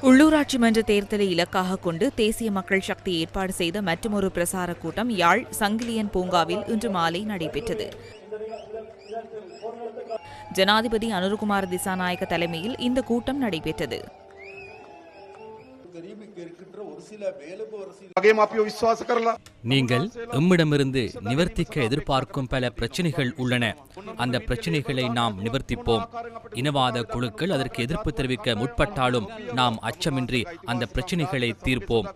உள்ளூராட்சி மன்ற தேர்தலை இலக்காக கொண்டு தேசிய மக்கள் சக்தி ஏற்பாடு செய்த மற்றுமொரு பிரசார கூட்டம் யாழ் சங்கிலியன் பூங்காவில் இன்று மாலை நடைபெற்றது. ஜனாதிபதி அனுருகுமார திசாநாயக்க தலைமையில் இந்த கூட்டம் நடைபெற்றது. நீங்கள் எம்மிடமிருந்து நிவர்த்திக்க எதிர்பார்க்கும் பல பிரச்சனைகள் உள்ளன. அந்த பிரச்சனைகளை நாம் நிவர்த்திப்போம். இனவாத குழுக்கள் அதற்கு எதிர்ப்பு தெரிவிக்க முற்பட்டாலும் நாம் அச்சமின்றி அந்த பிரச்சனைகளை தீர்ப்போம்.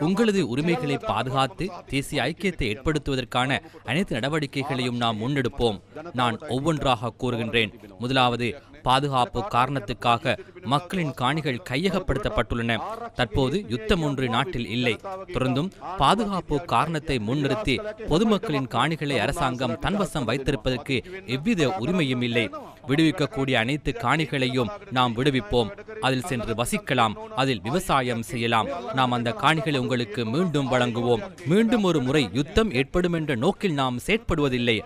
உங்களது உரிமைகளை பாதுகாத்து தேசிய ஐக்கியத்தை ஏற்படுத்துவதற்கான அனைத்து நடவடிக்கைகளையும் நாம் முன்னெடுப்போம். நான் ஒவ்வொன்றாக கூறுகின்றேன். முதலாவது, பாதுகாப்பு காரணத்துக்காக மக்களின் காணிகள் கையகப்படுத்தப்பட்டுள்ளன. தற்போது யுத்தம் ஒன்று நாட்டில் இல்லை. தொடர்ந்தும் பாதுகாப்பு காரணத்தை முன்னிறுத்தி பொதுமக்களின் காணிகளை அரசாங்கம் தன்வசம் வைத்திருப்பதற்கு எவ்வித உரிமையும் இல்லை. விடுவிக்கக்கூடிய அனைத்து காணிகளையும் நாம் விடுவிப்போம். அதில் சென்று வசிக்கலாம், அதில் விவசாயம் செய்யலாம். நாம் அந்த காணிகளை உங்களுக்கு மீண்டும் வழங்குவோம். மீண்டும் ஒரு முறை யுத்தம் ஏற்படும் என்ற நோக்கில் நாம் செயற்படுவதில்லை.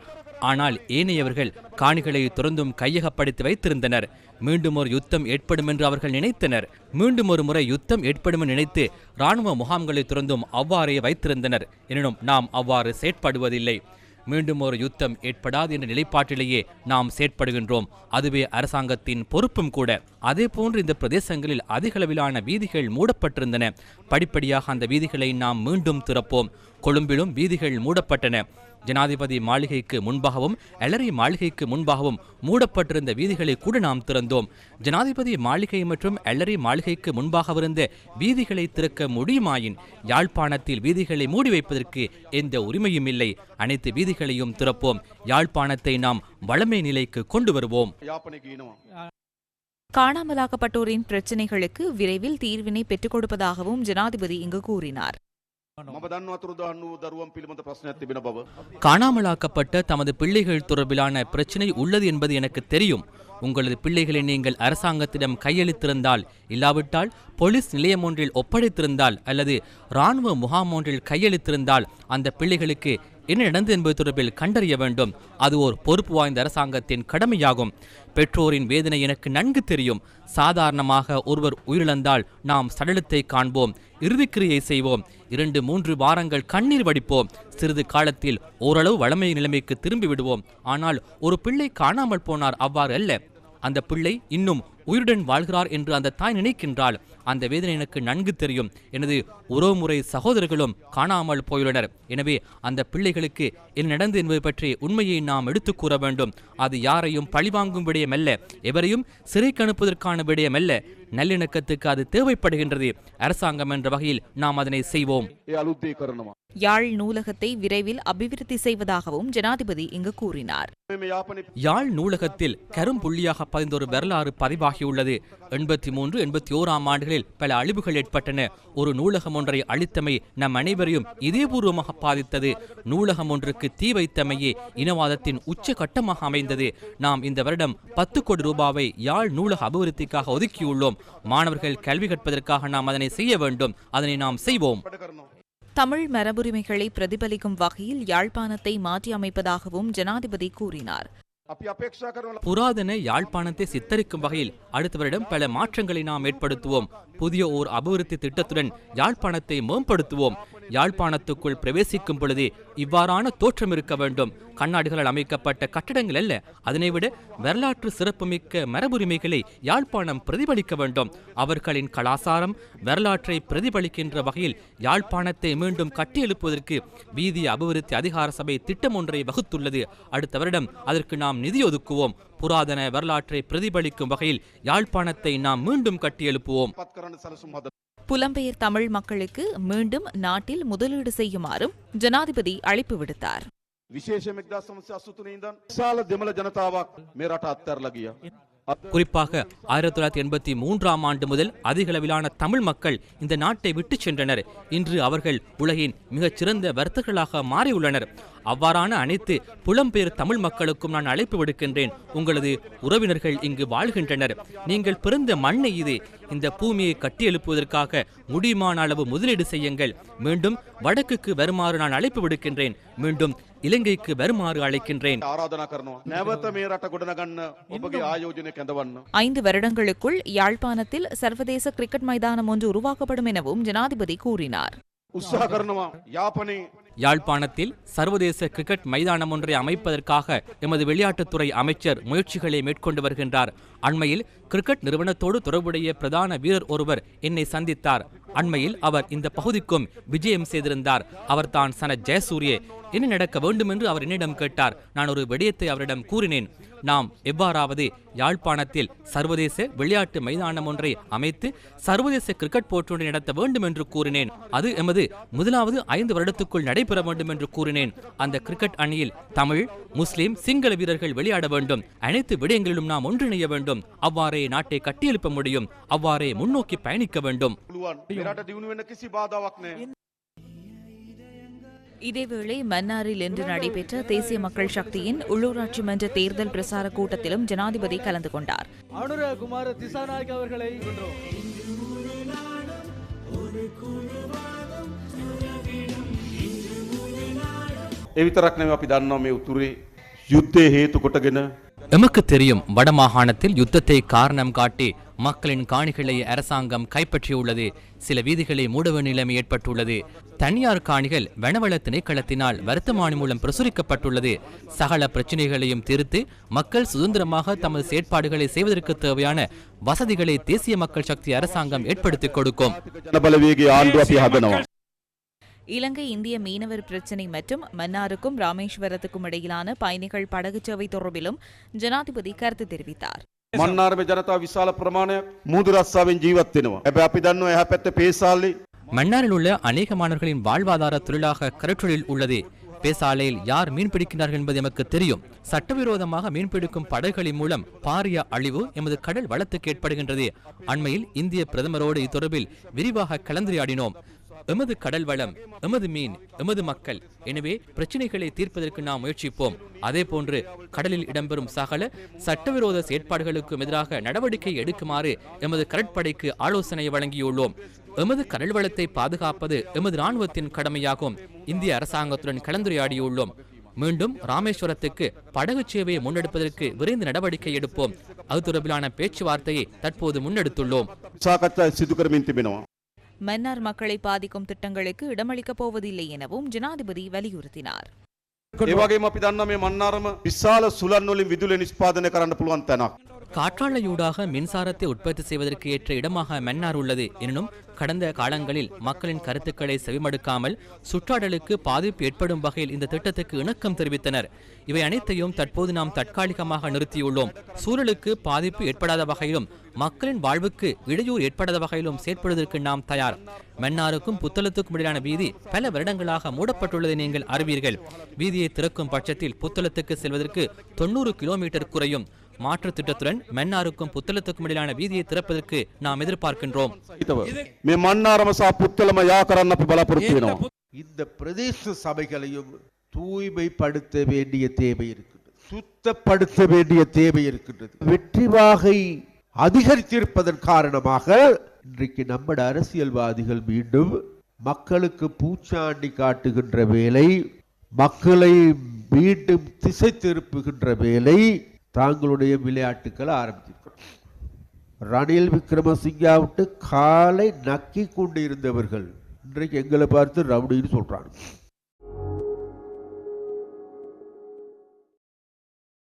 ஆனால் ஏனையவர்கள் காணிகளை தொடர்ந்தும் கையகப்படுத்தி வைத்திருந்தனர். மீண்டும் ஒரு யுத்தம் ஏற்படும் என்று அவர்கள் நினைத்தனர். மீண்டும் ஒரு முறை யுத்தம் ஏற்படும் என்று நினைத்து இராணுவ முகாம்களை தொடர்ந்தும் அவ்வாறே வைத்திருந்தனர். எனினும் நாம் அவ்வாறு செயற்படுவதில்லை. மீண்டும் ஒரு யுத்தம் ஏற்படாது என்ற நிலைப்பாட்டிலேயே நாம் செயற்படுகின்றோம். அதுவே அரசாங்கத்தின் பொறுப்பும் கூட. அதே போன்று இந்த பிரதேசங்களில் அதிகளவிலான வீதிகள் மூடப்பட்டிருந்தன. படிப்படியாக அந்த வீதிகளை நாம் மீண்டும் திறப்போம். கொழும்பிலும் வீதிகள் மூடப்பட்டன. ஜனாதிபதி மாளிகைக்கு முன்பாகவும் எலரி மாளிகைக்கு முன்பாகவும் மூடப்பட்டிருந்த வீதிகளை கூட நாம் திறந்தோம். ஜனாதிபதி மாளிகை மற்றும் எலரி மாளிகைக்கு முன்பாகவிருந்த வீதிகளை திறக்க முடியுமாயின் யாழ்ப்பாணத்தில் வீதிகளை மூடி வைப்பதற்கு எந்த உரிமையும் இல்லை. அனைத்து வீதிகளையும் திறப்போம். யாழ்ப்பாணத்தை நாம் வளமை நிலைக்கு கொண்டு வருவோம். காணாமலாக்கப்பட்டோரின் பிரச்சினைகளுக்கு விரைவில் தீர்வினை பெற்றுக் கொடுப்பதாகவும் ஜனாதிபதி இங்கு கூறினார். காணாமலாக்கப்பட்ட தமது பிள்ளைகள் தொடர்பிலான பிரச்சினை உள்ளது என்பது எனக்கு தெரியும். உங்களது பிள்ளைகளை நீங்கள் அரசாங்கத்திடம் கையளித்திருந்தால், இல்லாவிட்டால் போலீஸ் நிலையம் ஒன்றில் ஒப்படைத்திருந்தால் அல்லது இராணுவ முகாம் ஒன்றில் கையளித்திருந்தால் அந்த பிள்ளைகளுக்கு என்ன நடந்தது என்பது தொடர்பில் கண்டறிய வேண்டும். அது ஒரு பொறுப்பு வாய்ந்த அரசாங்கத்தின் கடமையாகும். பெற்றோரின் வேதனை எனக்கு நன்கு தெரியும். சாதாரணமாக ஒருவர் உயிரிழந்தால் நாம் சடலத்தை காண்போம், இறுதிக்கிரியை செய்வோம், 2-3 வாரங்கள் கண்ணீர் வடிப்போம். சிறிது காலத்தில் ஓரளவு வளமை நிலைமைக்கு திரும்பி விடுவோம். ஆனால் ஒரு பிள்ளை காணாமல் போனார், அவ்வாறு அல்ல. அந்த பிள்ளை இன்னும் உயிருடன் வாழ்கிறார் என்று அந்த தாய் நினைக்கின்றாள். அந்த வேதனை எனக்கு நன்கு தெரியும். எனது உறவுமுறை சகோதரர்களும் காணாமல் போயுள்ளனர். எனவே அந்த பிள்ளைகளுக்கு என்ன நடந்தது என்பது பற்றி உண்மையை நாம் எடுத்துக் கூற வேண்டும். அது யாரையும் பழிவாங்கும் விடயமல்ல, எவரையும் சிறைக்கு அனுப்புவதற்கான விடயமல்ல. நல்லிணக்கத்துக்கு அது தேவைப்படுகின்றது. அரசாங்கம் என்ற வகையில் நாம் அதனை செய்வோம். யாழ் நூலகத்தை விரைவில் அபிவிருத்தி செய்வதாகவும் ஜனாதிபதி இங்கு கூறினார். யாழ் நூலகத்தில் கரும்புள்ளியாக பதிந்தொரு வரலாறு பதிவாகியுள்ளது. 83-81 ஆண்டுகளில் பல அழிவுகள் ஏற்பட்டன. ஒரு நூலகம் ஒன்றை அழித்தமை நம் அனைவரையும் இதேபூர்வமாக பாதித்தது. நூலகம் ஒன்றுக்கு தீ வைத்தமையே இனவாதத்தின் உச்ச கட்டமாக அமைந்தது. நாம் இந்த வருடம் 10 கோடி ரூபாவை யாழ் நூலக அபிவிருத்திக்காக ஒதுக்கியுள்ளோம். மாணவர்கள் கல்வி கற்பதற்காக நாம் அதனை செய்ய வேண்டும். அதனை நாம் செய்வோம். தமிழ் மரபுரிமைகளை பிரதிபலிக்கும் வகையில் யாழ்ப்பாணத்தை மாற்றி அமைப்பதாகவும் ஜனாதிபதி கூறினார். புராதன யாழ்ப்பாணத்தை சித்தரிக்கும் வகையில் அடுத்த வருடம் பல மாற்றங்களை நாம் ஏற்படுத்துவோம். புதிய ஓர் அபிவிருத்தி திட்டத்துடன் யாழ்ப்பாணத்தை மேம்படுத்துவோம். யாழ்ப்பாணத்துக்குள் பிரவேசிக்கும் பொழுதே இவ்வாறான தோற்றம் இருக்க வேண்டும். கண்ணாடிகளால் அமைக்கப்பட்ட கட்டடங்கள் அல்ல. அதனைவிட வரலாற்று சிறப்புமிக்க மரபுரிமைகளை யாழ்ப்பாணம் பிரதிபலிக்க வேண்டும். அவர்களின் கலாசாரம் வரலாற்றை பிரதிபலிக்கின்ற வகையில் யாழ்ப்பாணத்தை மீண்டும் கட்டியெழுப்புவதற்கு வீதி அபிவிருத்தி அதிகார சபை திட்டம் ஒன்றை வகுத்துள்ளது. அடுத்த வருடம் அதற்கு நாம் நிதி ஒதுக்குவோம். புராதன வரலாற்றை பிரதிபலிக்கும் வகையில் யாழ்ப்பாணத்தை நாம் மீண்டும் கட்டியெழுப்புவோம். புலம்பெயர் தமிழ் மக்களுக்கு மீண்டும் நாட்டில் முதலீடு செய்யுமாறும் ஜனாதிபதி அழைப்பு விடுத்தார். குறிப்பாக 1983 ஆண்டு முதல் அதிகளவிலான தமிழ் மக்கள் இந்த நாட்டை விட்டு சென்றனர். இன்று அவர்கள் உலகின் மிகச்சிறந்த வர்த்தகர்களாக மாறியுள்ளனர். அவ்வாறான அனைத்து புலம்பெயர் தமிழ் மக்களுக்கும் நான் அழைப்பு விடுக்கின்றேன். உங்களது உறவினர்கள் இங்கு வாழ்கின்றனர். நீங்கள் பிறந்த மண்ணை இது. இந்த பூமியை கட்டி எழுப்புவதற்காக முடியுமான அளவு முதலீடு செய்யுங்கள். மீண்டும் வடக்குக்கு வருமாறு நான் அழைப்பு விடுக்கின்றேன். மீண்டும் இலங்கைக்கு வருமாறு அழைக்கின்றேன். 5 வருடங்களுக்குள் யாழ்ப்பாணத்தில் சர்வதேச கிரிக்கெட் மைதானம் ஒன்று உருவாக்கப்படும் எனவும் ஜனாதிபதி கூறினார். யாழ்ப்பாணத்தில் சர்வதேச கிரிக்கெட் மைதானம் ஒன்றை அமைப்பதற்காக எமது விளையாட்டுத்துறை அமைச்சர் முயற்சிகளை மேற்கொண்டு வருகின்றார். அண்மையில் கிரிக்கெட் நிறுவனத்தோடு தொடர்புடைய பிரதான வீரர் ஒருவர் என்னை சந்தித்தார். அண்மையில் அவர் இந்த பகுதிக்கும் விஜயம் செய்திருந்தார். அவர் தான் சனத் ஜெயசூரிய. என்ன நடக்க வேண்டும் என்று அவர் என்னிடம் கேட்டார். நான் ஒரு விடயத்தை அவரிடம் கூறினேன். நாம் எவ்வாறாவது யாழ்ப்பாணத்தில் சர்வதேச விளையாட்டு மைதானம் ஒன்றை அமைத்து சர்வதேச கிரிக்கெட் போட்டி நடத்த வேண்டும் என்று கூறினேன். அது எமது முதலாவது 5 வருடத்துக்குள் நடைபெற வேண்டும் என்று கூறினேன். அந்த கிரிக்கெட் அணியில் தமிழ், முஸ்லிம், சிங்கள வீரர்கள் விளையாட வேண்டும். அனைத்து விடயங்களிலும் நாம் ஒன்றிணைய வேண்டும். அவ்வாறே நாட்டை கட்டியெழுப்ப முடியும். அவ்வாறே முன்னோக்கி பயணிக்க வேண்டும். இதேவேளை மன்னாரில் இன்று நடைபெற்ற தேசிய மக்கள் சக்தியின் உள்ளூராட்சி மன்ற தேர்தல் பிரசார கூட்டத்திலும் ஜனாதிபதி கலந்து கொண்டார். எமக்கு தெரியும், வடமாகாணத்தில் யுத்தத்தை காரணம் காட்டி மக்களின் காணிகளை அரசாங்கம் கைப்பற்றியுள்ளது. சில வீதிகளை மூடவ நிலைமை ஏற்பட்டுள்ளது. தனியார் காணிகள் வனவள திணைக்களத்தினால் வருத்தமானி மூலம் பிரசுரிக்கப்பட்டுள்ளது. சகல பிரச்சினைகளையும் தீர்த்து மக்கள் சுதந்திரமாக தமது செயற்பாடுகளை செய்வதற்கு தேவையான வசதிகளை தேசிய மக்கள் சக்தி அரசாங்கம் ஏற்படுத்திக் கொடுக்கும். இலங்கை இந்திய மீனவர் பிரச்சினை மற்றும் மன்னாருக்கும் ராமேஸ்வரத்துக்கும் இடையிலான பயணிகள் படகு சேவை தொடர்பிலும் ஜனாதிபதி கருத்து தெரிவித்தார். மன்னாரில் உள்ள அநேக மாணவர்களின் வாழ்வாதார தொழிலாக கடற்றொழில் உள்ளது. பேசாலையில் யார் மீன்பிடிக்கிறார்கள் என்பது எமக்கு தெரியும். சட்டவிரோதமாக மீன்பிடிக்கும் படகுகளின் மூலம் பாரிய அழிவு எமது கடல் வளத்துக்கு ஏற்படுகின்றது. அண்மையில் இந்திய பிரதமரோடு இத்தொடர்பில் விரிவாக கலந்துரையாடினோம். எமது கடல் வளம், எமது மீன், எமது மக்கள். எனவே பிரச்சினைகளை தீர்ப்பதற்கு நாம் முயற்சிப்போம். அதே போன்று கடலில் இடம்பெறும் சகல சட்டவிரோத செயற்பாடுகளுக்கும் எதிராக நடவடிக்கை எடுக்குமாறு எமது கடற்படைக்கு ஆலோசனை வழங்கியுள்ளோம். எமது கடல் வளத்தை பாதுகாப்பது எமது இராணுவத்தின் கடமையாகும். இந்திய அரசாங்கத்துடன் கலந்துரையாடியுள்ளோம். மீண்டும் ராமேஸ்வரத்துக்கு படகு சேவையை முன்னெடுப்பதற்கு விரைந்து நடவடிக்கை எடுப்போம். அது தொடர்பிலான பேச்சுவார்த்தையை தற்போது முன்னெடுத்துள்ளோம். மன்னார் மக்களை பாதிக்கும் திட்டங்களுக்கு இடமளிக்கப் போவதில்லை எனவும் ஜனாதிபதி வலியுறுத்தினார். காற்றாலையூடாக மின்சாரத்தை உற்பத்தி செய்வதற்கு ஏற்ற இடமாக மன்னார் உள்ளது. எனினும் கடந்த காலங்களில் மக்களின் கருத்துக்களை செவிமடுக்காமல் சுற்றாடலுக்கு பாதிப்பு ஏற்படும் வகையில் இந்த திட்டத்துக்கு இணக்கம் தெரிவித்தனர். இவை அனைத்தையும் தற்போது நாம் தற்காலிகமாக நிறுத்தியுள்ளோம். சூழலுக்கு பாதிப்பு ஏற்படாத வகையிலும் மக்களின் வாழ்வுக்கு இடையூறு ஏற்படாத வகையிலும் செயற்படுவதற்கு நாம் தயார். மன்னாருக்கும் புத்தளத்துக்கும் இடையிலான வீதி பல வருடங்களாக மூடப்பட்டுள்ளதை நீங்கள் அறிவீர்கள். வீதியை திறக்கும் பட்சத்தில் புத்தளத்துக்கு செல்வதற்கு 90 கிலோமீட்டர் குறையும். மாற்று திட்டத்துடன் மன்னாருக்கும் புத்தளத்துக்கும் இடையிலான வீதியை திறப்பதற்கு நாம் எதிர்பார்க்கின்றோம். இந்த பிரதேச சபைகளையும் தூய்மைப்படுத்த வேண்டிய தேவை இருக்கின்றது, சுத்தப்படுத்த வேண்டிய தேவை இருக்கின்றது. வெற்றி வாகை அதிகரித்திருப்பதன் காரணமாக இன்றைக்கு நம்ம அரசியல்வாதிகள் மீண்டும் மக்களுக்கு பூச்சாண்டி காட்டுகின்ற வேலை, மக்களை மீண்டும் திசை திருப்புகின்ற வேலை, தாங்களுடைய விளையாட்டுக்களை ஆரம்பித்திருக்கிறார். ரணில் விக்ரமசிங்கா விட்டு காலை நக்கி கொண்டு இருந்தவர்கள் இன்றைக்கு எங்களை பார்த்து ரவுடின்னு சொல்றாங்க.